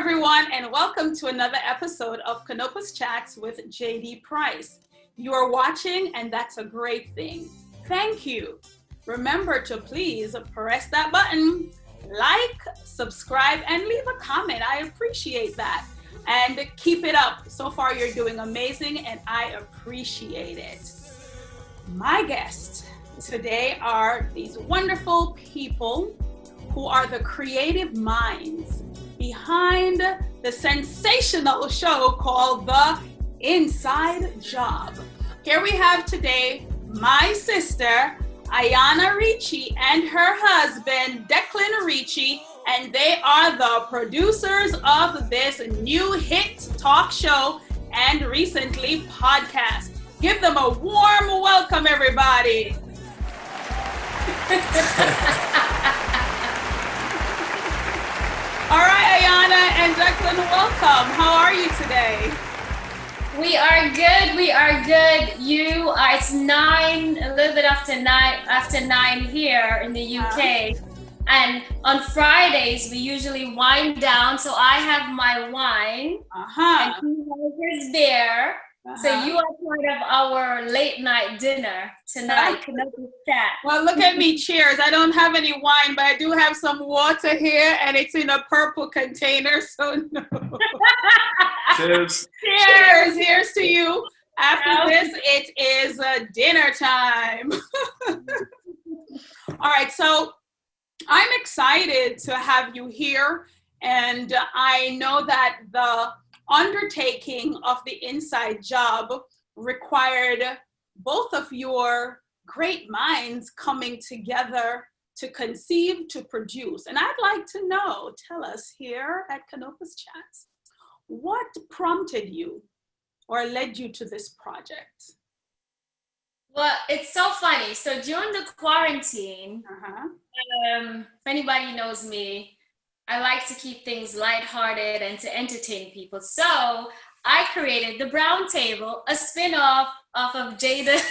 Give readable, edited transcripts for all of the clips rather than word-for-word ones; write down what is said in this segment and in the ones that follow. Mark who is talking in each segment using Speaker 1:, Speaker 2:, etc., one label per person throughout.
Speaker 1: everyone, and welcome to another episode of Canopus Chats with JD Price. You are watching, and that's a great thing. Thank you. Remember to please press that button, like, subscribe, and leave a comment. I appreciate that. And keep it up. So far, you're doing amazing, and I appreciate it. My guests today are these wonderful people who are the creative minds behind the sensational show called The Inside Job. Here we have today my sister, Ayana Ritchie, and her husband, Declan Ritchie, and they are the producers of this new hit talk show and recently podcast. Give them a warm welcome, everybody. All right, Ayana and Declan, welcome. How are you today?
Speaker 2: We are good. We are good. It's 9, a little bit after 9 here in the UK. And on Fridays, we usually wind down. So I have my wine and he has his beer. So you are part of our late night dinner tonight.
Speaker 1: Well, look at me. Cheers. I don't have any wine, but I do have some water here, and it's in a purple container. So no.
Speaker 3: Cheers.
Speaker 1: Cheers. Here's to you. After this, it is dinner time. All right. So I'm excited to have you here. And I know that the undertaking of the Inside Job required both of your great minds coming together to conceive, to produce. And I'd like to know, tell us here at Canopus Chats, what prompted you or led you to this project?
Speaker 2: Well, it's so funny. So during the quarantine, if anybody knows me, I like to keep things lighthearted and to entertain people. So I created the Brown Table, a spin-off off of Jada's.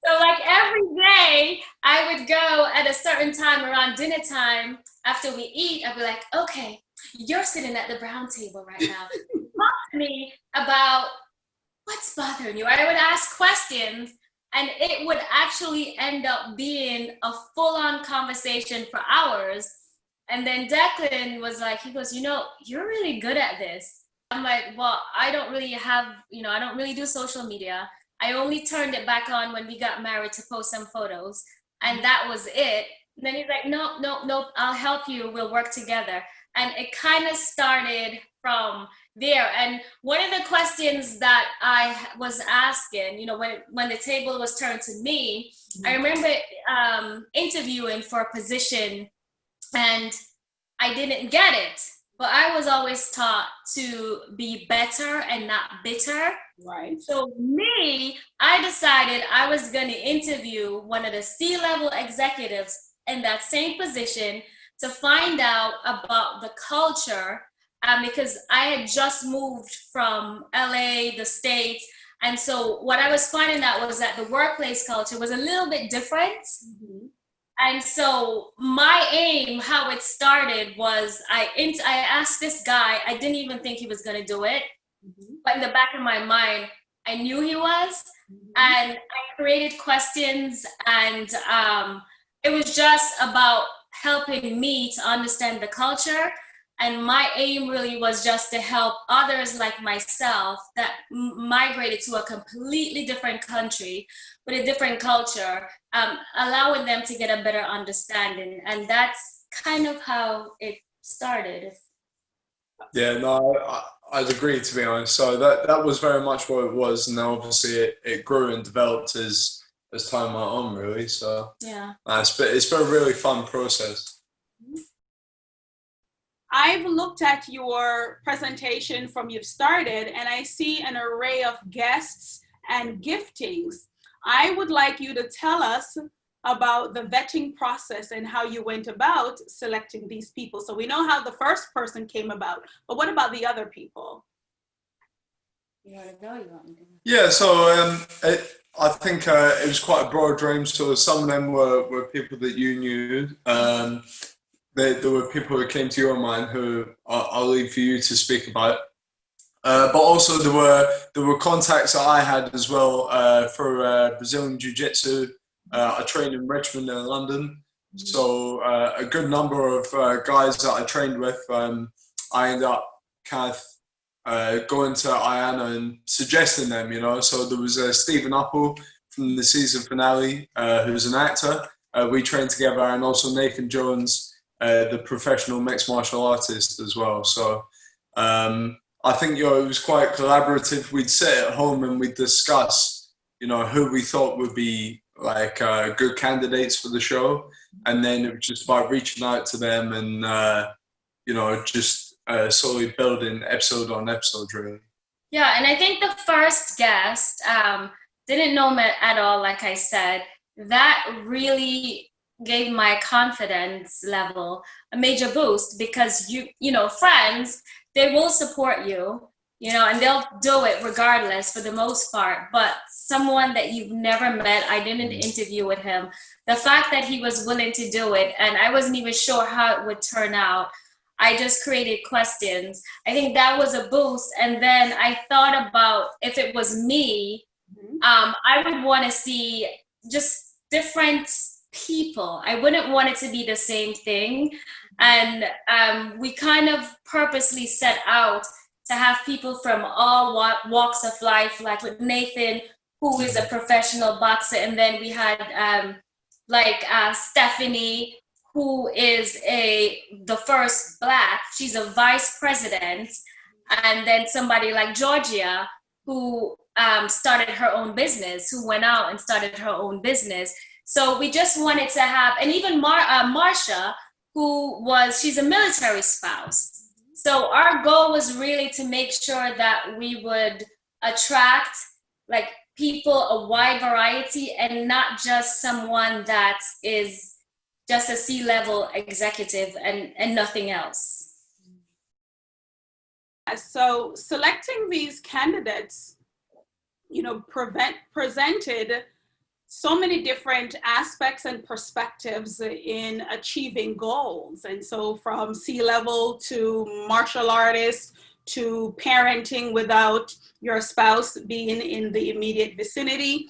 Speaker 2: So like every day, I would go at a certain time around dinner time. After we eat, I'd be like, okay, you're sitting at the Brown Table right now. Talk to me about what's bothering you. I would ask questions. And it would actually end up being a full-on conversation for hours. And then Declan was like, he goes, you're really good at this. I'm like, well, I don't really do social media. I only turned it back on when we got married to post some photos. And that was it. And then he's like, no, I'll help you. We'll work together. And it kind of started from there. And one of the questions that I was asking, when the table was turned to me, I remember interviewing for a position and I didn't get it, but I was always taught to be better and not bitter.
Speaker 1: Right.
Speaker 2: So I decided I was going to interview one of the C-level executives in that same position to find out about the culture. Because I had just moved from LA, the States. And so what I was finding out was that the workplace culture was a little bit different. Mm-hmm. And so my aim, how it started was I asked this guy, I didn't even think he was going to do it. Mm-hmm. But in the back of my mind, I knew he was. Mm-hmm. And I created questions and it was just about helping me to understand the culture. And my aim really was just to help others like myself that migrated to a completely different country with a different culture, allowing them to get a better understanding. And that's kind of how it started.
Speaker 3: Yeah, no, I'd agree, to be honest. So that was very much what it was. And then obviously it grew and developed as time went on, really. So
Speaker 2: yeah,
Speaker 3: it's been a really fun process.
Speaker 1: I've looked at your presentation from you've started, and I see an array of guests and giftings. I would like you to tell us about the vetting process and how you went about selecting these people. So we know how the first person came about, but what about the other people?
Speaker 2: You want to go? You want me to?
Speaker 3: Yeah, so I think it was quite a broad range. So some of them were people that you knew. there were people who came to your mind who I'll leave for you to speak about. But also there were contacts that I had as well for Brazilian Jiu-Jitsu. I trained in Richmond in London, so a good number of guys that I trained with, I ended up kind of going to Ayana and suggesting them, you know. So there was Stephen Uppel from the season finale, who's an actor. We trained together, and also Nathan Jones, the professional mixed martial artist as well. So I think, you know, it was quite collaborative. We'd sit at home and we'd discuss, you know, who we thought would be like good candidates for the show, and then it was just about reaching out to them and you know, just slowly building episode on episode, really.
Speaker 2: Yeah, and I think the first guest didn't know me at all, like I said. That really gave my confidence level a major boost, because you know, friends, they will support you, you know, and they'll do it regardless for the most part. But someone that you've never met, I didn't interview with him. The fact that he was willing to do it, and I wasn't even sure how it would turn out. I just created questions. I think that was a boost. And then I thought about, if it was me, I would want to see just different people. I wouldn't want it to be the same thing. And we kind of purposely set out to have people from all walks of life, like with Nathan, who is a professional boxer. And then we had Stephanie, who is the first Black, she's a vice president. And then somebody like Georgia, who started her own business, who went out and started her own business. So we just wanted to have, and even Marsha, she's a military spouse. So our goal was really to make sure that we would attract like people, a wide variety, and not just someone that is just a C-level executive and nothing else.
Speaker 1: So selecting these candidates, you know, presented so many different aspects and perspectives in achieving goals. And so from C-level to martial artists to parenting without your spouse being in the immediate vicinity,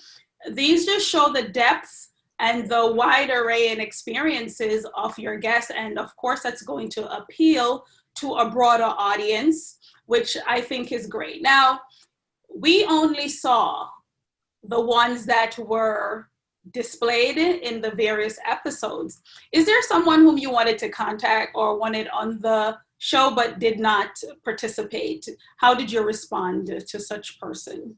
Speaker 1: these just show the depth and the wide array and experiences of your guests. And of course, that's going to appeal to a broader audience, which I think is great. Now, we only saw the ones that were displayed in the various episodes. Is there someone whom you wanted to contact or wanted on the show but did not participate? How did you respond to such person?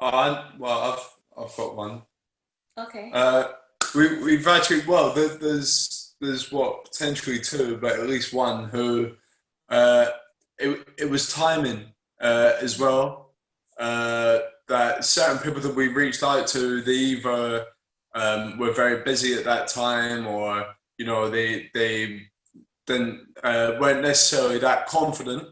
Speaker 3: Well, I've got one.
Speaker 2: Okay.
Speaker 3: We've actually, well, there's what, potentially two, but at least one who it was timing as well. That certain people that we reached out to, they either were very busy at that time, or you know, they didn't weren't necessarily that confident.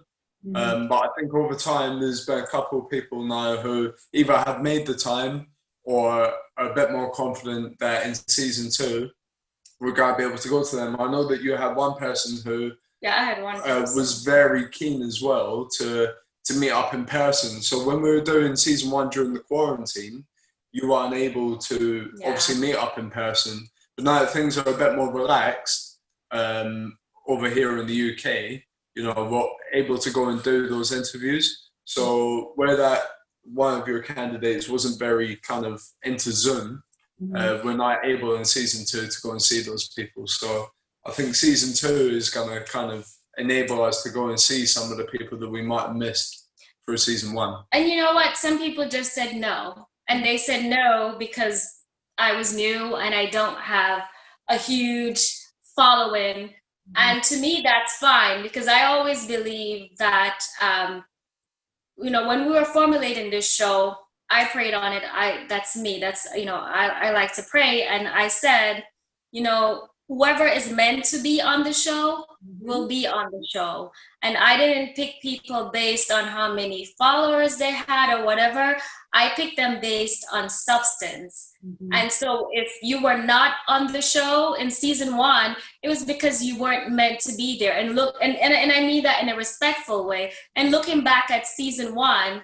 Speaker 3: But I think over time there's been a couple of people now who either have made the time or are a bit more confident that in season 2 we're going to be able to go to them. I know that you had one person who
Speaker 2: I had one person.
Speaker 3: was very keen as well to meet up in person. So when we were doing season 1 during the quarantine, you were unable to obviously meet up in person. But now that things are a bit more relaxed over here in the UK, you know, we're able to go and do those interviews. So where that one of your candidates wasn't very kind of into Zoom, we're not able in season 2 to go and see those people. So I think season 2 is going to kind of enable us to go and see some of the people that we might have missed for season 1.
Speaker 2: And you know what? Some people just said no. And they said no because I was new and I don't have a huge following. And to me, that's fine, because I always believe that, you know, when we were formulating this show, I prayed on it. That's me. That's, you know, I like to pray. And I said, you know, whoever is meant to be on the show will be on the show. And I didn't pick people based on how many followers they had or whatever. I picked them based on substance. And so if you were not on the show in season 1, it was because you weren't meant to be there. And look, and I mean that in a respectful way. And looking back at season 1,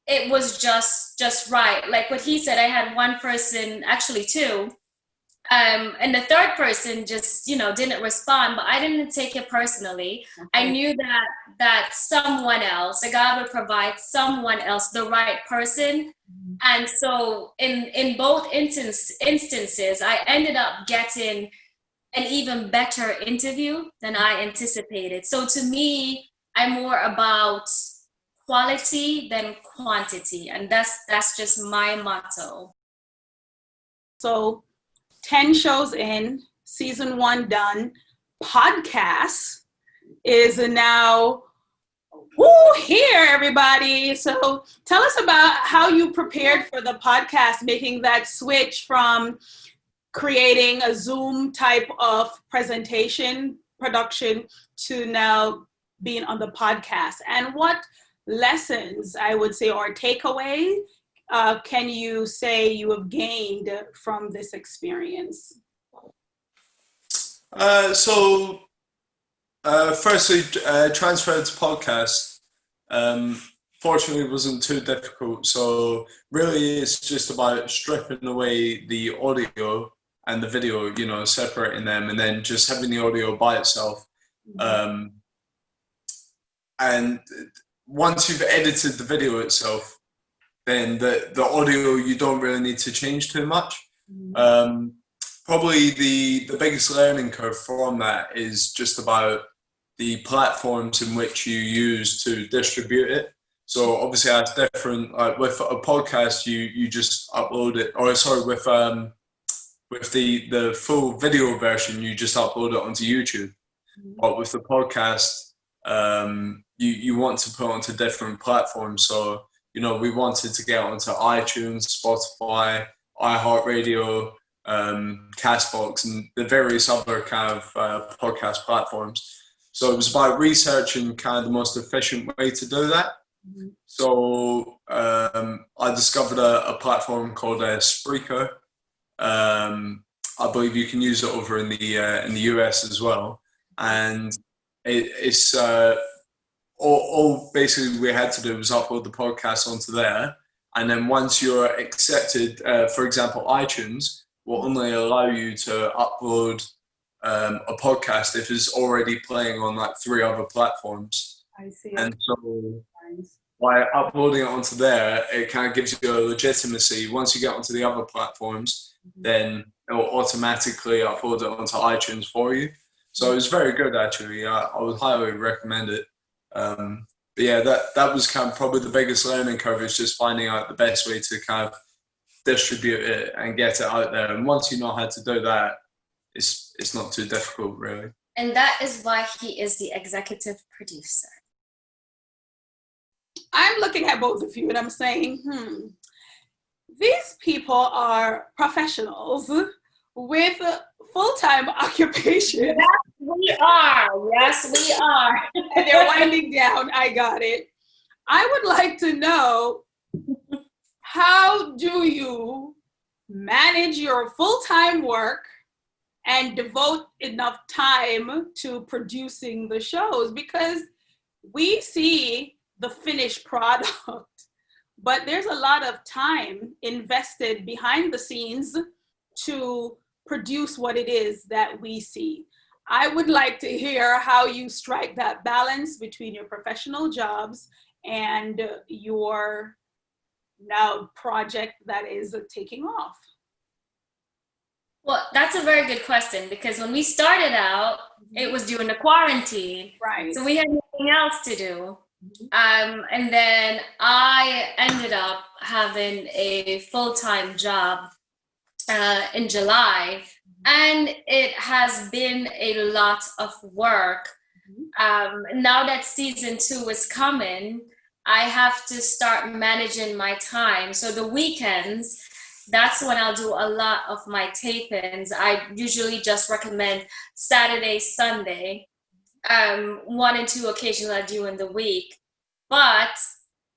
Speaker 2: it was just right. Like what he said, I had one person, actually 2, and the third person just, didn't respond, but I didn't take it personally. Okay. I knew that someone else, God would provide someone else, the right person. And so in both instances, I ended up getting an even better interview than I anticipated. So to me, I'm more about quality than quantity. And that's just my motto.
Speaker 1: So 10 shows in, season 1 done, podcast is now here, everybody. So tell us about how you prepared for the podcast, making that switch from creating a Zoom type of presentation production to now being on the podcast, and what lessons, I would say, or takeaways can you say you have gained from this experience?
Speaker 3: Firstly, transfer to podcast, fortunately wasn't too difficult. So really it's just about stripping away the audio and the video, separating them, and then just having the audio by itself. And once you've edited the video itself, then the audio, you don't really need to change too much. Probably the biggest learning curve from that is just about the platforms in which you use to distribute it. So obviously that's different. Like with a podcast, you just upload it, or sorry, with the full video version, you just upload it onto YouTube. But with the podcast, you want to put onto different platforms. So we wanted to get onto iTunes, Spotify, iHeartRadio, Castbox, and the various other kind of podcast platforms. So it was about researching kind of the most efficient way to do that. So I discovered a platform called Spreaker. I believe you can use it over in the US as well, and it's all basically we had to do was upload the podcast onto there, and then once you're accepted, for example, iTunes will only allow you to upload a podcast if it's already playing on like 3 other platforms.
Speaker 1: I see.
Speaker 3: And so by uploading it onto there, it kind of gives you a legitimacy. Once you get onto the other platforms, then it will automatically upload it onto iTunes for you. So it was very good, actually. I would highly recommend it. But yeah, that was kind of probably the biggest learning curve, is just finding out the best way to kind of distribute it and get it out there. And once you know how to do that, it's not too difficult, really.
Speaker 2: And that is why he is the executive producer.
Speaker 1: I'm looking at both of you and I'm saying, these people are professionals with full-time occupation.
Speaker 2: Yes, we are. Yes, we are.
Speaker 1: And they're winding down. I got it. I would like to know, how do you manage your full-time work and devote enough time to producing the shows? Because we see the finished product, but there's a lot of time invested behind the scenes to produce what it is that we see. I would like to hear how you strike that balance between your professional jobs and your now project that is taking off.
Speaker 2: Well, that's a very good question, because when we started out, it was during the quarantine.
Speaker 1: Right.
Speaker 2: So we had nothing else to do. And then I ended up having a full-time job in July, and it has been a lot of work. Now that season 2 is coming, I have to start managing my time. So the weekends, that's when I'll do a lot of my tapings. I usually just recommend Saturday, Sunday, one and two occasions I do in the week. But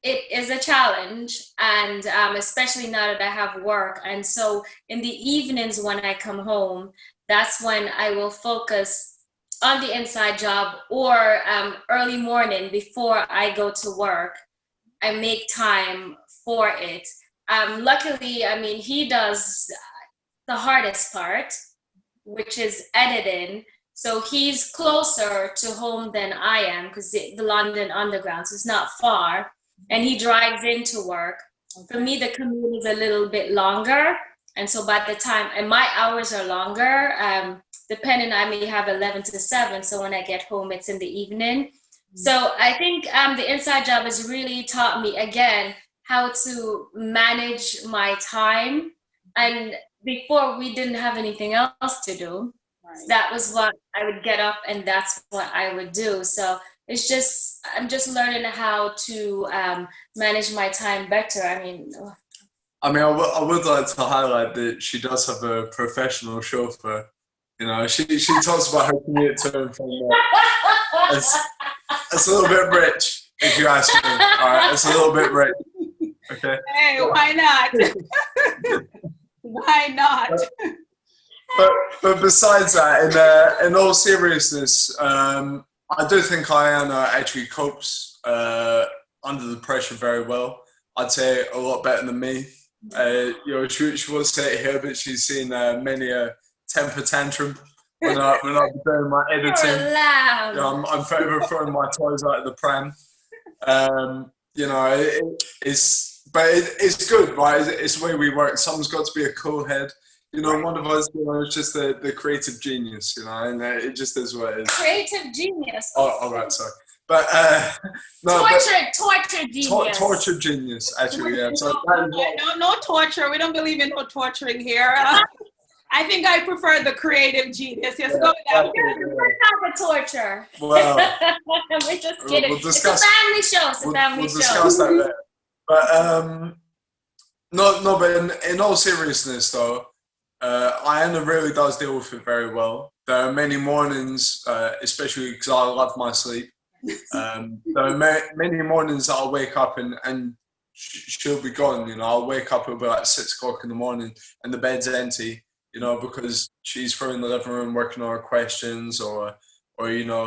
Speaker 2: it is a challenge, and especially now that I have work. And so in the evenings when I come home, that's when I will focus on the inside job, or early morning before I go to work. I make time for it. Luckily, I mean, he does the hardest part, which is editing. So he's closer to home than I am, because the London Underground, so it's not far. And he drives into work. For me, the commute is a little bit longer. And so by the time, and my hours are longer, depending, I may have 11 to 7. So when I get home, it's in the evening. So I think the inside job has really taught me, again, how to manage my time. And before, we didn't have anything else to do. Right. That was what I would get up, and that's what I would do. So it's just, I'm just learning how to manage my time better.
Speaker 3: I would like to highlight that she does have a professional chauffeur. You know, she talks about her commute to and from work. It's a little bit rich, if you ask me. All right, it's a little bit rich. Okay.
Speaker 1: Hey, why not? Why not?
Speaker 3: But besides that, in all seriousness, I do think Ayana actually copes under the pressure very well. I'd say a lot better than me. She won't say it here, but she's seen many a temper tantrum when I'm doing my editing. I'm forever throwing my toys out of the pram. It's good, right? It's the way we work. Someone's got to be a cool head. One of us, is just the creative genius, and it just is what it is.
Speaker 2: Creative genius.
Speaker 3: Oh, all right, sorry. But no,
Speaker 2: torture genius.
Speaker 3: Torture genius, actually, yeah. So
Speaker 1: no torture. We don't believe in no torturing here. I think I prefer the creative genius. Yes, go with that.
Speaker 2: We're not the torture.
Speaker 3: Well,
Speaker 2: we're just kidding.
Speaker 3: We'll discuss,
Speaker 2: it's a family show.
Speaker 3: We'll discuss that later. But but in all seriousness, though, Ayana really does deal with it very well. There are many mornings, especially because I love my sleep. There are many mornings that I'll wake up and she'll be gone. I'll wake up, it'll be like 6 o'clock in the morning and the bed's empty. Because she's through in the living room working on her questions, or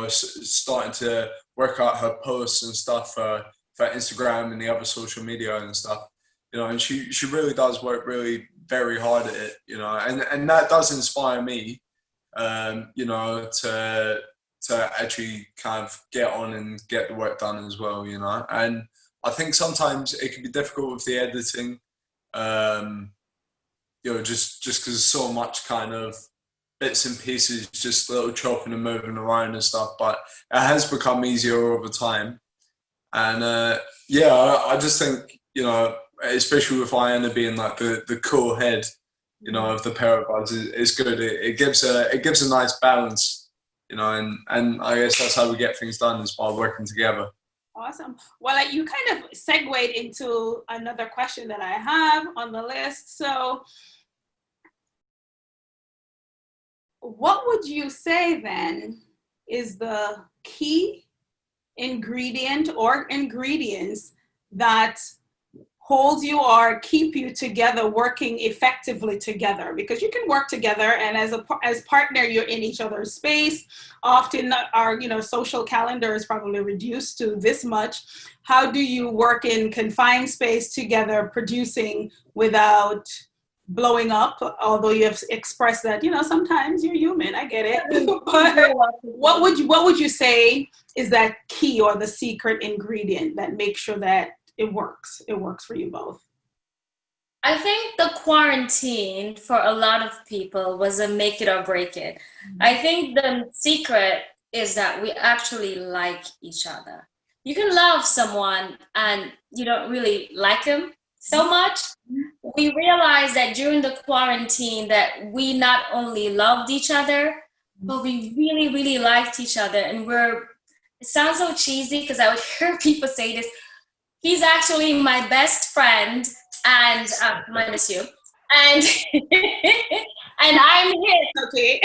Speaker 3: starting to work out her posts and stuff for Instagram and the other social media and stuff. And she really does work really very hard at it. And that does inspire me. To actually kind of get on and get the work done as well. And I think sometimes it can be difficult with the editing. Just because there's so much kind of bits and pieces, just little chopping and moving around and stuff, but it has become easier over time. And I just think, especially with Ayana being like the cool head, of the pair of us, is good. It gives a nice balance, and I guess that's how we get things done, is by working together.
Speaker 1: Awesome. Well, you kind of segued into another question that I have on the list. So what would you say then is the key ingredient or ingredients that hold you or keep you together, working effectively together? Because you can work together, and as partner, you're in each other's space. Often our social calendar is probably reduced to this much. How do you work in confined space together, producing without blowing up? Although you have expressed that sometimes you're human, I get it. But what would you say is that key or the secret ingredient that makes sure that it works for you both?
Speaker 2: I think the quarantine for a lot of people was a make it or break it. Mm-hmm. I think the secret is that we actually like each other. You can love someone and you don't really like them so much. We realized that during the quarantine that we not only loved each other, but we really, really liked each other. And it sounds so cheesy because I would hear people say this, he's actually my best friend, and minus you, and and I'm his.
Speaker 1: Okay.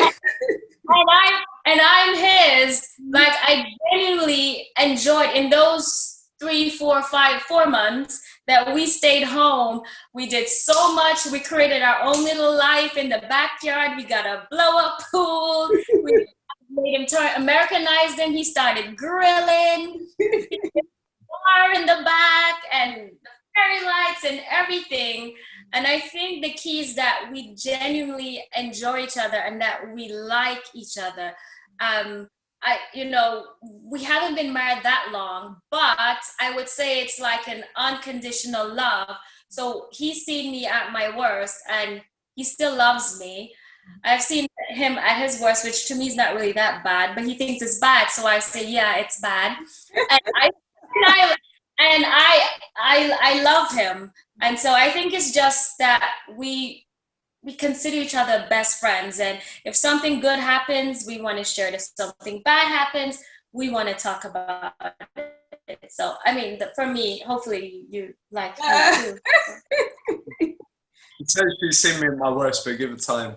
Speaker 2: And I'm his. Like, I genuinely enjoyed in those 4 months that we stayed home. We did so much. We created our own little life in the backyard. We got a blow up pool. We made him Americanized him. He started grilling. Bar in the back and the fairy lights and everything. And I think the key is that we genuinely enjoy each other and that we like each other. We haven't been married that long, but I would say it's like an unconditional love. So he's seen me at my worst and he still loves me. I've seen him at his worst, which to me is not really that bad, but he thinks it's bad. So I say, yeah, it's bad. And I love him. And so I think it's just that we consider each other best friends. And if something good happens, we want to share it. If something bad happens, we want to talk about it. So, I mean, for me, hopefully you like me too.
Speaker 3: It's actually seen me in my worst, but give it time.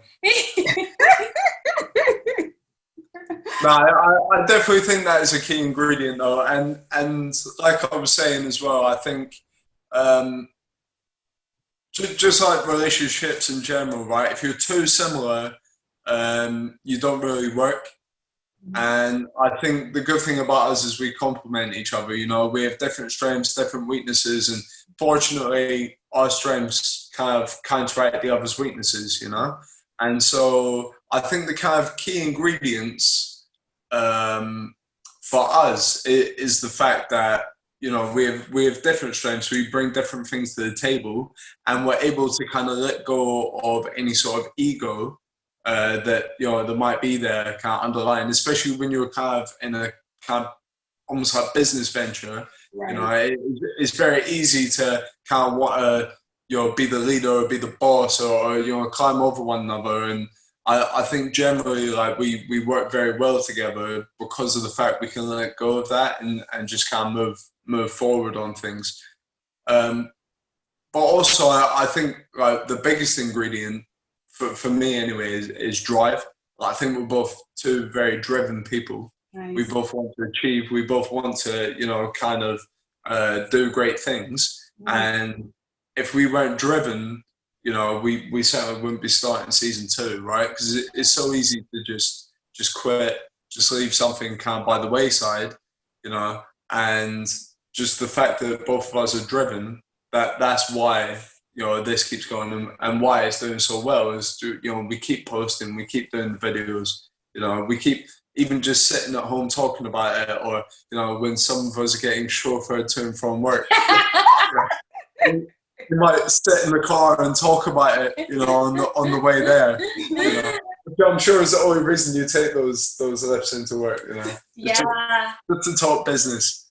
Speaker 3: No, I definitely think that is a key ingredient, though, and like I was saying as well, I think just like relationships in general, right? If you're too similar, you don't really work. And I think the good thing about us is we complement each other. You know, we have different strengths, different weaknesses, and fortunately, our strengths kind of counteract the other's weaknesses. You know, and so I think the kind of key ingredients for us is the fact that, you know, we have different strengths, we bring different things to the table, and we're able to kind of let go of any sort of ego that, you know, that might be there kind of underlying, especially when you're kind of in a kind of almost like business venture. Right. You know, it's very easy to kind of want to, you know, be the leader or be the boss or you know, climb over one another. And I think generally, like, we work very well together because of the fact we can let go of that and just kind of move forward on things. But also, I think, like, the biggest ingredient for me anyway is drive. Like, I think we're both two very driven people. Nice. We both want to achieve. We both want to, you know, kind of do great things. And if we weren't driven, you know, we certainly wouldn't be starting season 2, right? Because it's so easy to just quit, just leave something kind of by the wayside, you know. And just the fact that both of us are driven, that's why, you know, this keeps going, and why it's doing so well is, you know, we keep posting, we keep doing the videos, you know, we keep even just sitting at home talking about it, or, you know, when some of us are getting chauffeured to and from work. You might sit in the car and talk about it, you know, on the way there. You know? I'm sure it's the only reason you take those lifts into work, you know.
Speaker 2: Yeah.
Speaker 3: Just to talk business.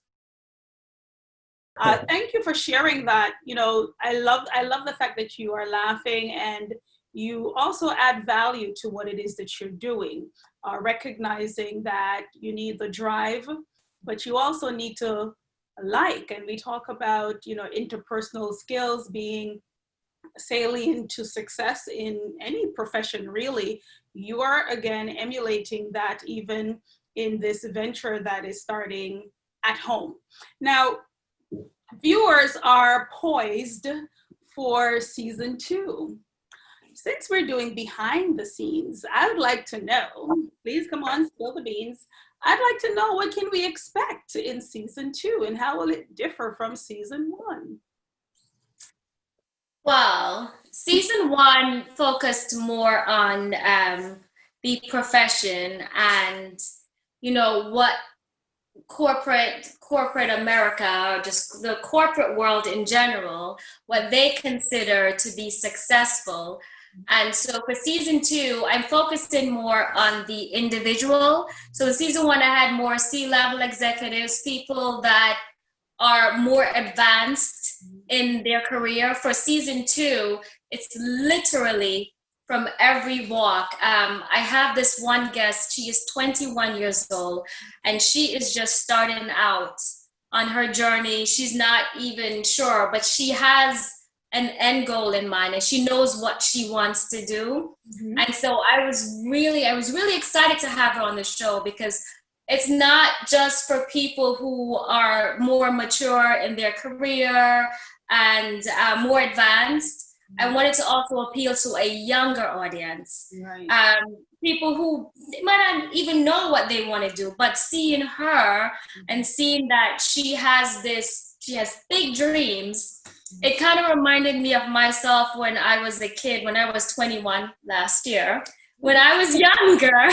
Speaker 1: Thank you for sharing that. You know, I love the fact that you are laughing and you also add value to what it is that you're doing, recognizing that you need the drive, but you also need to like, and we talk about, you know, interpersonal skills being salient to success in any profession, really. You are, again, emulating that even in this venture that is starting at home. Now, viewers are poised for season 2. Since we're doing behind the scenes, I would like to know, please come on, spill the beans. I'd like to know, what can we expect in season 2 and how will it differ from season 1?
Speaker 2: Well, season 1 focused more on the profession and, you know, what corporate America, or just the corporate world in general, what they consider to be successful. And so for season 2, I'm focusing more on the individual. So in season 1, I had more C-level executives, people that are more advanced in their career. For season 2, it's literally from every walk. I have this one guest, she is 21 years old, and she is just starting out on her journey. She's not even sure, but she has an end goal in mind, and she knows what she wants to do.
Speaker 1: Mhm.
Speaker 2: And so I was really excited to have her on the show, because it's not just for people who are more mature in their career and more advanced. I wanted to also appeal to a younger audience.
Speaker 1: Right.
Speaker 2: People who might not even know what they want to do, but seeing her and seeing that she has big dreams, it kind of reminded me of myself when I was a kid, when I was 21 last year, when I was younger.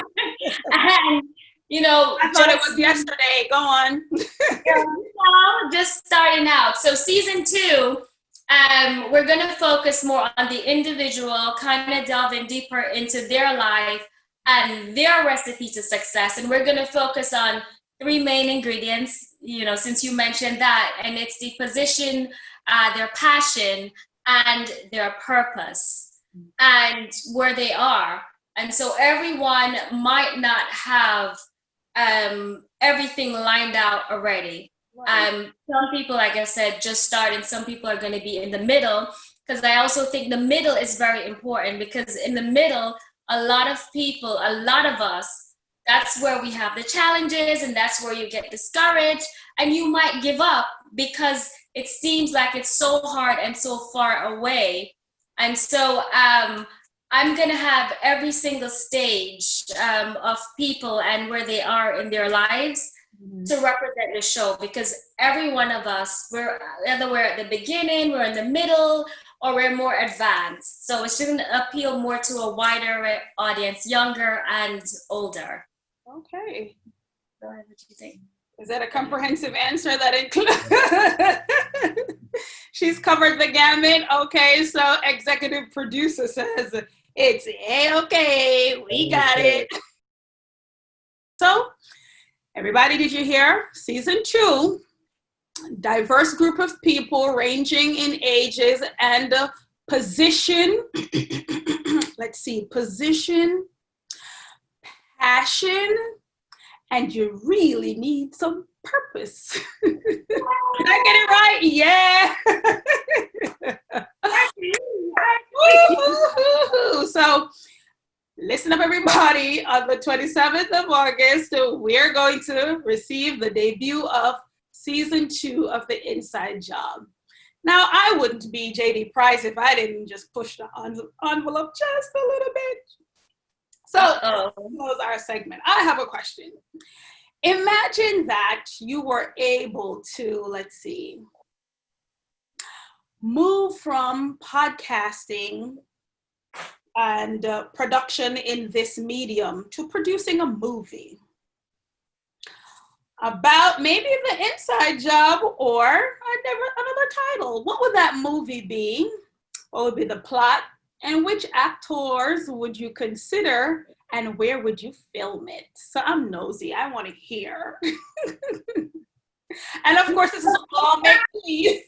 Speaker 2: And, you know,
Speaker 1: I thought it was yesterday. Go on.
Speaker 2: just starting out. So season 2, we're going to focus more on the individual, kind of delving deeper into their life and their recipe to success. And we're going to focus on 3 main ingredients, you know, since you mentioned that, and it's the position, their passion, and their purpose, and where they are. And so everyone might not have everything lined out already. Some people, like I said, just starting. Some people are going to be in the middle, because I also think the middle is very important, because in the middle, a lot of people, a lot of us, that's where we have the challenges, and that's where you get discouraged, and you might give up because it seems like it's so hard and so far away. And so I'm going to have every single stage of people and where they are in their lives to represent the show, because every one of us, whether we're at the beginning, we're in the middle, or we're more advanced. So it's going to appeal more to a wider audience, younger and older.
Speaker 1: Okay.
Speaker 2: Go ahead, what do you think?
Speaker 1: Is that a comprehensive answer that includes? She's covered the gamut. Okay, so executive producer says it's A-okay. We got it. So, everybody, did you hear? Season 2, diverse group of people ranging in ages and position. Let's see, position, passion, and you really need some purpose. Did I get it right? Yeah. So listen up, everybody. On the 27th of August, we're going to receive the debut of season 2 of The Inside Job. Now, I wouldn't be JD Price if I didn't just push the envelope just a little bit. So that was our segment. I have a question. Imagine that you were able to, let's see, move from podcasting and production in this medium to producing a movie about maybe The Inside Job or another title. What would that movie be? What would be the plot? And which actors would you consider, and where would you film it? So I'm nosy. I want to hear. And of course, this is all make-believe.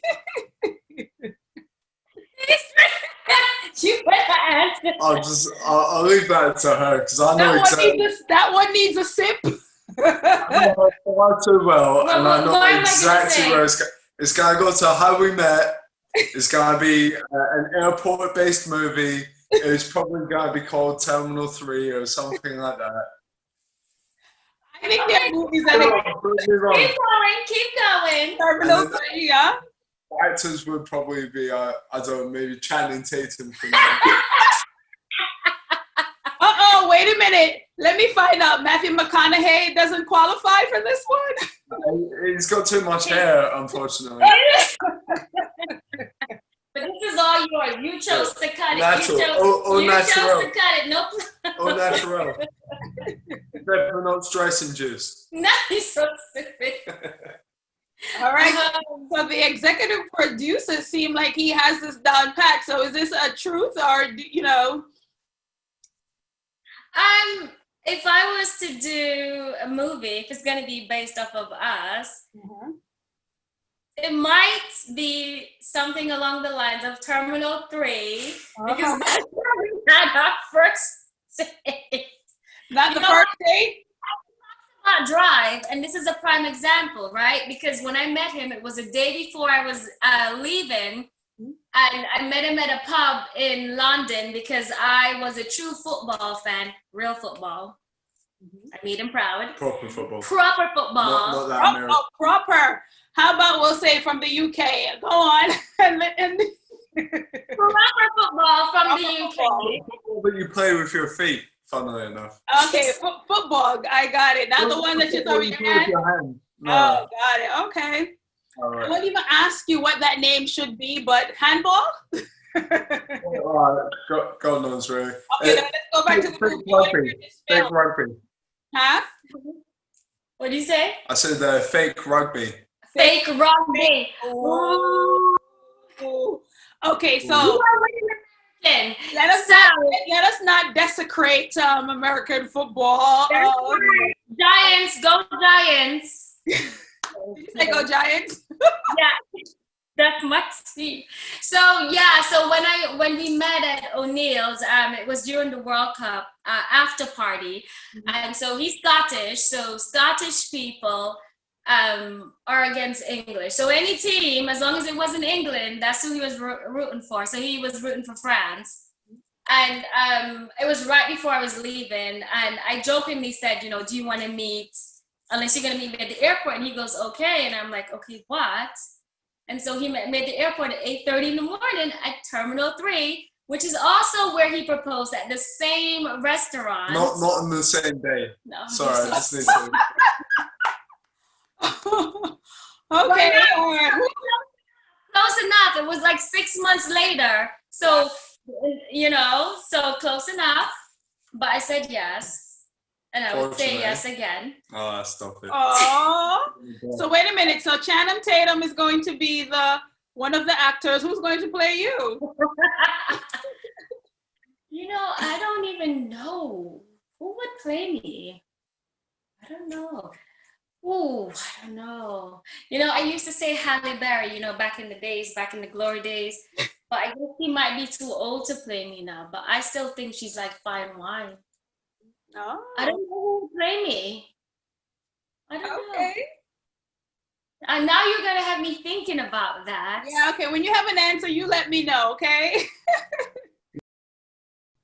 Speaker 2: You better answer.
Speaker 3: I'll leave that to her, because I know exactly.
Speaker 1: That one needs a sip.
Speaker 3: I know too well, and I know exactly where it's going to go to. How We Met. It's going to be an airport-based movie. It's probably going to be called Terminal 3 or something like that.
Speaker 1: I think there are movies that
Speaker 2: Keep going.
Speaker 1: Terminal 3, yeah.
Speaker 3: Actors would probably be, I don't know, maybe Channing Tatum.
Speaker 1: Uh-oh, wait a minute. Let me find out. Matthew McConaughey doesn't qualify for this one?
Speaker 3: He's got too much hair, unfortunately.
Speaker 2: But this is all yours. You chose to cut it.
Speaker 3: Natural.
Speaker 2: You chose to cut it. Nope.
Speaker 3: Au natural. Definitely not stress-induced.
Speaker 2: No, he's so stupid.
Speaker 1: All right. So the executive producer seemed like he has this down pat. So is this a truth or, you know?
Speaker 2: If I was to do a movie, if it's going to be based off of us, it might be something along the lines of Terminal 3, because that's where we had our first date.
Speaker 1: Not the first date?
Speaker 2: Drive, and this is a prime example, right? Because when I met him, it was a day before I was leaving, And I met him at a pub in London because I was a true football fan, real football. I made him proud.
Speaker 3: Proper football.
Speaker 2: Proper football.
Speaker 3: Not that American.
Speaker 1: Oh, proper. How about we'll say from the UK? Go on.
Speaker 2: Proper football from the UK.
Speaker 3: Football that you play with your feet, funnily enough.
Speaker 1: Okay, football. I got it. Not the one that you throw with your hand.
Speaker 3: No.
Speaker 1: Oh, got it. Okay.
Speaker 3: All right.
Speaker 1: I won't even ask you what that name should be, but handball?
Speaker 3: God knows, really.
Speaker 1: Okay, then let's go back to the movie.
Speaker 3: Fake rugby.
Speaker 1: Huh?
Speaker 2: What do you say?
Speaker 3: I said fake rugby.
Speaker 2: Fake rugby.
Speaker 1: Ooh. Okay, so
Speaker 2: You are American.
Speaker 1: let us not desecrate American football.
Speaker 2: Giants, go Giants.
Speaker 1: Did you say go Giants?
Speaker 2: Yeah, that's much steep. So yeah, so when we met at O'Neill's, it was during the World Cup after party, and so he's Scottish. So Scottish people are against English. So any team, as long as it wasn't England, that's who he was rooting for. So he was rooting for France. And it was right before I was leaving, and I jokingly said, you know, do you want to meet? Unless you're gonna meet me at the airport. And he goes, okay. And I'm like, okay, what? And so he met me at the airport at 8:30 in the morning at Terminal 3, which is also where he proposed at the same restaurant.
Speaker 3: Not on the same day.
Speaker 2: No.
Speaker 3: Sorry, I just need to.
Speaker 1: Okay.
Speaker 2: Close enough. It was like 6 months later. So, you know, so close enough. But I said yes. And I would say yes again.
Speaker 3: Oh, stop it.
Speaker 1: Oh. So wait a minute. So Channing Tatum is going to be one of the actors. Who's going to play you?
Speaker 2: You know, I don't even know. Who would play me? I don't know. Ooh, I don't know. You know, I used to say Halle Berry, you know, back in the glory days. But I guess she might be too old to play me now. But I still think she's like fine wine.
Speaker 1: No.
Speaker 2: I don't know who would play me. I don't know. And now you're going to have me thinking about that.
Speaker 1: Yeah, okay. When you have an answer, you let me know, okay?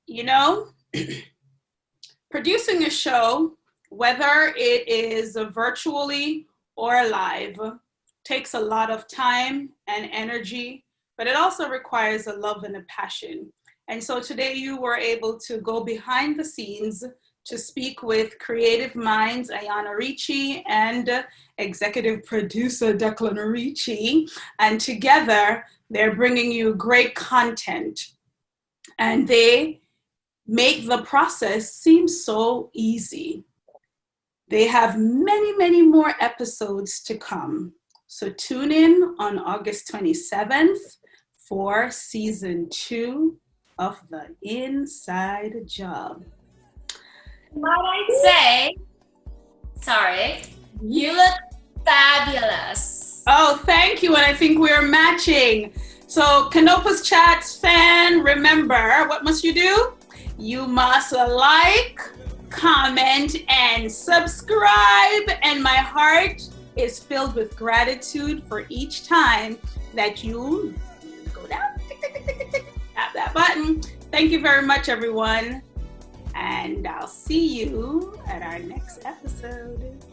Speaker 1: You know, producing a show, whether it is virtually or live, takes a lot of time and energy, but it also requires a love and a passion. And so today you were able to go behind the scenes to speak with creative minds, Ayana Ritchie and executive producer Declan Ritchie. And together they're bringing you great content. And they make the process seem so easy. They have many, many more episodes to come. So tune in on August 27th for season 2 of The Inside Job.
Speaker 2: Might I say, sorry, you look fabulous.
Speaker 1: Oh, thank you. And I think we're matching. So Canopus Chats fan, remember, what must you do? You must like, comment, and subscribe. And my heart is filled with gratitude for each time that you go down, tap that button. Thank you very much, everyone. And I'll see you at our next episode.